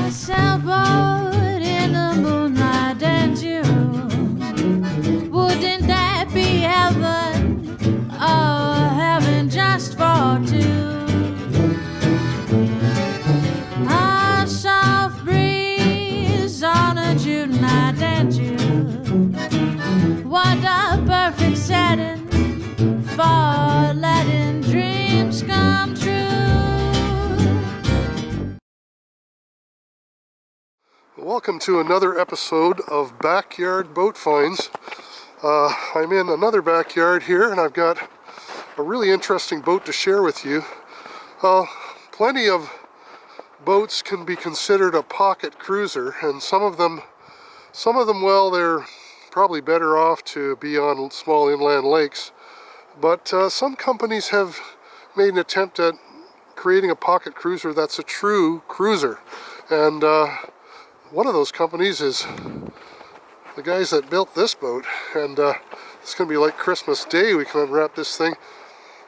a sailboat in the moonlight and June. Wouldn't that be heaven? Oh, heaven just for two. A soft breeze on a June night and June. What a perfect setting for letting dreams come true. Welcome to another episode of Backyard Boat Finds. I'm in another backyard here, and I've got a really interesting boat to share with you. Plenty of boats can be considered a pocket cruiser, and some of them, well, they're probably better off to be on small inland lakes. But some companies have made an attempt at creating a pocket cruiser that's a true cruiser. And one of those companies is the guys that built this boat. And it's going to be like Christmas Day. We can unwrap this thing.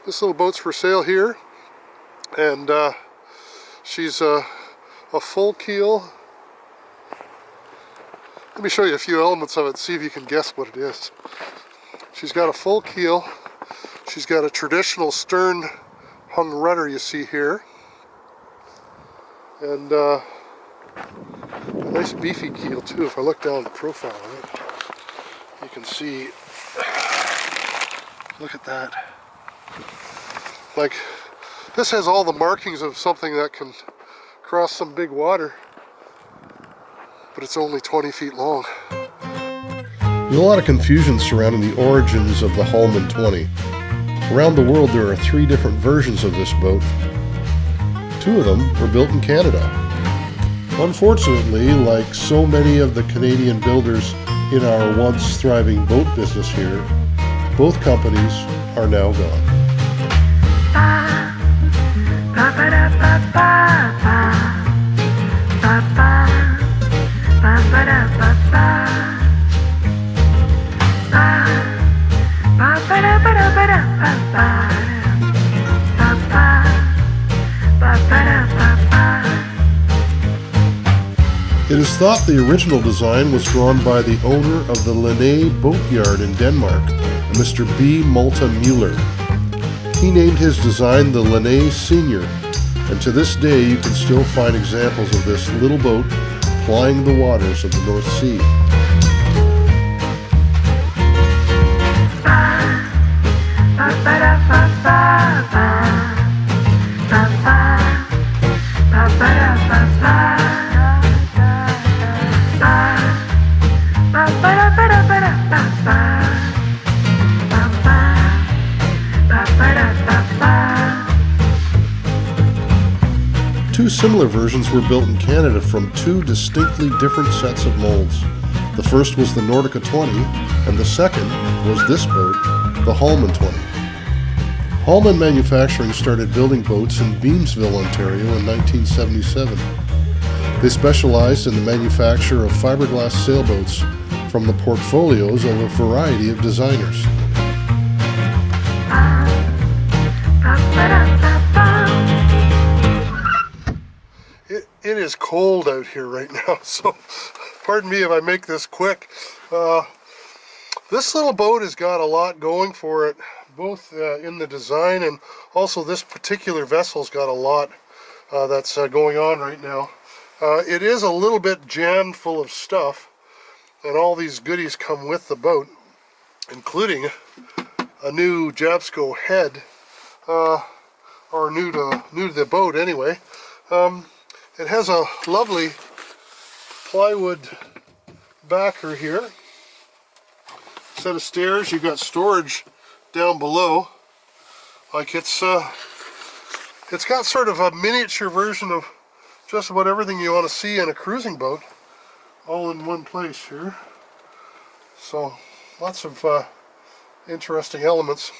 This little boat's for sale here. And she's a full keel. Let me show you a few elements of it, see if you can guess what it is. She's got a full keel. She's got a traditional stern hung rudder you see here. And a nice beefy keel too. If I look down the profile of it, you can see, look at that. Like, this has all the markings of something that can cross some big water, but it's only 20 feet long. There's a lot of confusion surrounding the origins of the Halman 20. Around the world there are 3 different versions of this boat. 2 of them were built in Canada. Unfortunately, like so many of the Canadian builders in our once thriving boat business here, both companies are now gone. It is thought the original design was drawn by the owner of the Linné Boatyard in Denmark, a Mr. B. Malta Mueller. He named his design the Linné Senior, and to this day you can still find examples of this little boat plying the waters of the North Sea. Two similar versions were built in Canada from 2 distinctly different sets of molds. The first was the Nordica 20, and the second was this boat, the Halman 20. Halman Manufacturing started building boats in Beamsville, Ontario in 1977. They specialized in the manufacture of fiberglass sailboats from the portfolios of a variety of designers. It is cold out here right now, so pardon me if I make this quick. This little boat has got a lot going for it, both in the design, and also this particular vessel's got a lot that's going on right now. It is a little bit jammed full of stuff, and all these goodies come with the boat, including a new Jabsco head, or new to the boat anyway. It has a lovely plywood backer here, set of stairs. You've got storage down below. Like it's got sort of a miniature version of just about everything you want to see in a cruising boat, all in one place here. So lots of interesting elements.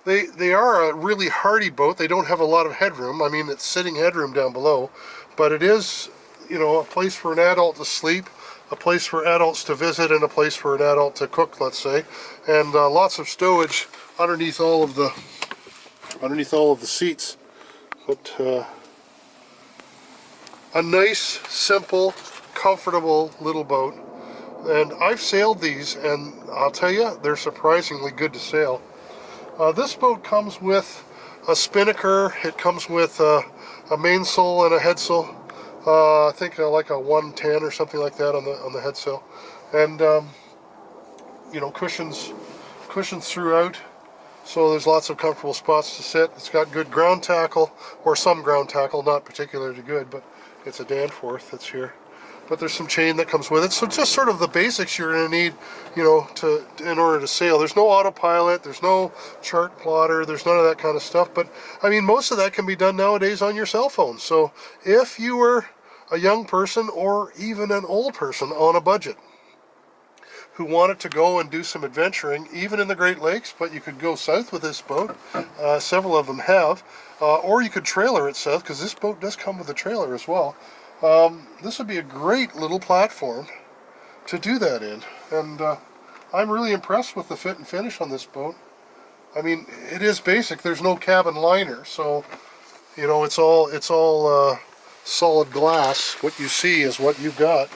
They are a really hardy boat. They don't have a lot of headroom. I mean, it's sitting headroom down below, but it is, you know, a place for an adult to sleep, a place for adults to visit, and a place for an adult to cook, let's say, and lots of stowage underneath all of the seats. But a nice, simple, comfortable little boat. And I've sailed these, and I'll tell you, they're surprisingly good to sail. This boat comes with a spinnaker. It comes with a mainsail and a headsail. I think like a 110 or something like that on the headsail, and you know, cushions throughout. So there's lots of comfortable spots to sit. It's got good ground tackle, or some ground tackle, not particularly good, but it's a Danforth that's here. But there's some chain that comes with it. So just sort of the basics you're going to need, you know, in order to sail. There's no autopilot, there's no chart plotter, there's none of that kind of stuff. But I mean, most of that can be done nowadays on your cell phone. So if you were a young person or even an old person on a budget who wanted to go and do some adventuring, even in the Great Lakes, but you could go south with this boat. Several of them have. Or you could trailer it south, because this boat does come with a trailer as well. This would be a great little platform to do that in, and I'm really impressed with the fit and finish on this boat. I mean, it is basic. There's no cabin liner, so you know, it's all solid glass. What you see is what you've got.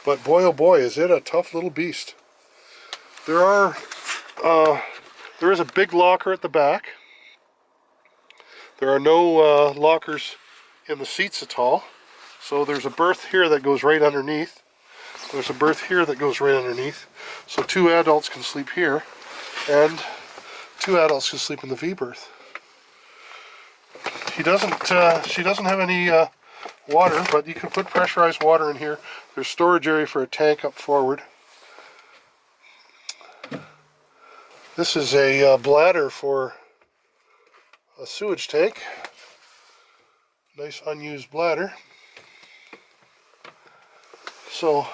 But boy, oh boy, is it a tough little beast. There is a big locker at the back. There are no lockers in the seats at all. So there's a berth here that goes right underneath. There's a berth here that goes right underneath. So 2 adults can sleep here, and 2 adults can sleep in the V berth. She doesn't have any water, but you can put pressurized water in here. There's storage area for a tank up forward. This is a bladder for a sewage tank. Nice unused bladder. So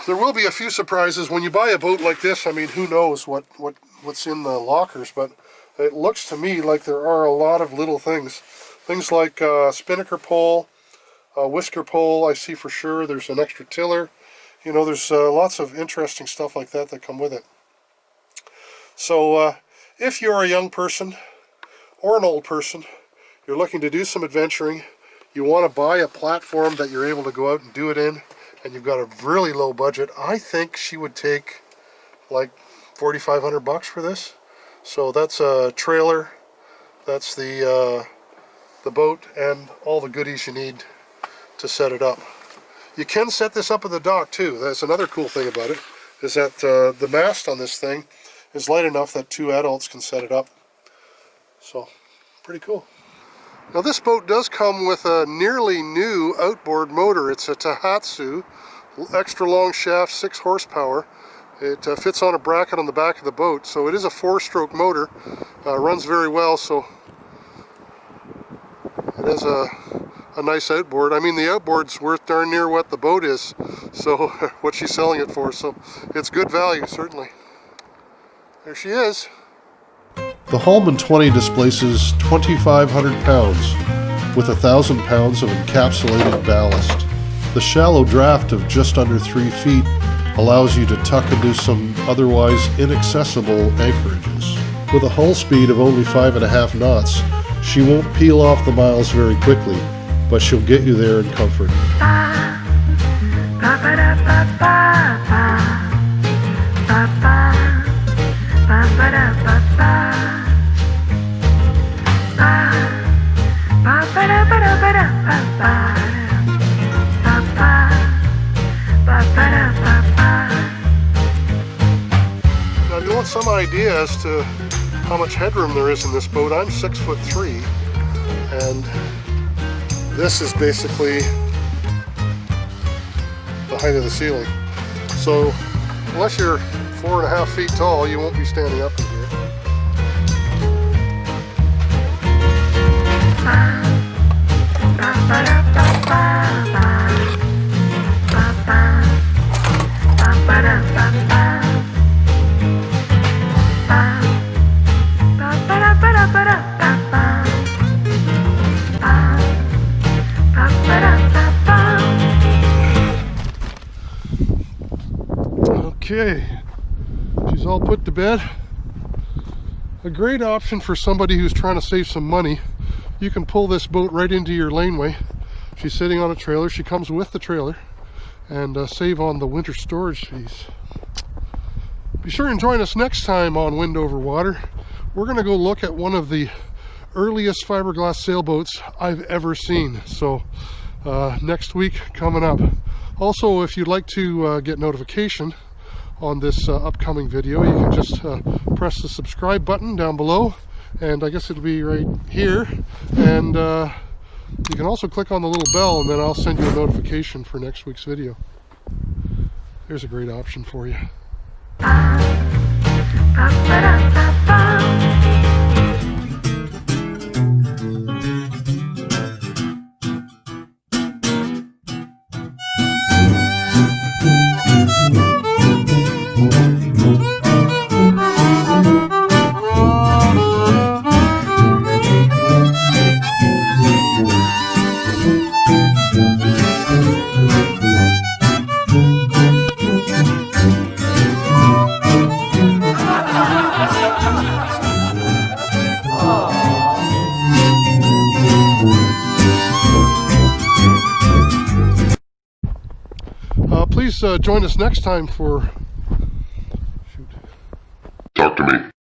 there will be a few surprises when you buy a boat like this. I mean, who knows what's in the lockers, but it looks to me like there are a lot of little things. Things like a spinnaker pole, a whisker pole, I see for sure. There's an extra tiller. You know, there's lots of interesting stuff like that come with it. So if you're a young person or an old person, you're looking to do some adventuring, you want to buy a platform that you're able to go out and do it in, and you've got a really low budget, I think she would take like $4,500 for this. So that's a trailer, that's the boat, and all the goodies you need to set it up. You can set this up at the dock too. That's another cool thing about it, is that the mast on this thing is light enough that 2 adults can set it up. So, pretty cool. Now this boat does come with a nearly new outboard motor. It's a Tohatsu, extra long shaft, 6 horsepower. It fits on a bracket on the back of the boat, so it is a 4-stroke motor. Runs very well, so it is a nice outboard. I mean, the outboard's worth darn near what the boat is, so what she's selling it for, so it's good value, certainly. There she is. The Halman 20 displaces 2,500 pounds with 1,000 pounds of encapsulated ballast. The shallow draft of just under 3 feet allows you to tuck into some otherwise inaccessible anchorages. With a hull speed of only 5.5 knots, she won't peel off the miles very quickly, but she'll get you there in comfort. Now, if you want some idea as to how much headroom there is in this boat, I'm 6'3", and this is basically the height of the ceiling. So unless you're 4.5 feet tall, you won't be standing up in here. Okay, she's all put to bed. A great option for somebody who's trying to save some money. you can pull this boat right into your laneway. She's sitting on a trailer. She comes with the trailer, and save on the winter storage fees. Be sure and join us next time on Wind Over Water. We're going to go look at one of the earliest fiberglass sailboats I've ever seen. So next week coming up. Also, if you'd like to get notification on this upcoming video, you can just press the subscribe button down below, and I guess it'll be right here, and you can also click on the little bell, and then I'll send you a notification for next week's video. There's a great option for you. Please join us next time for... Talk to me.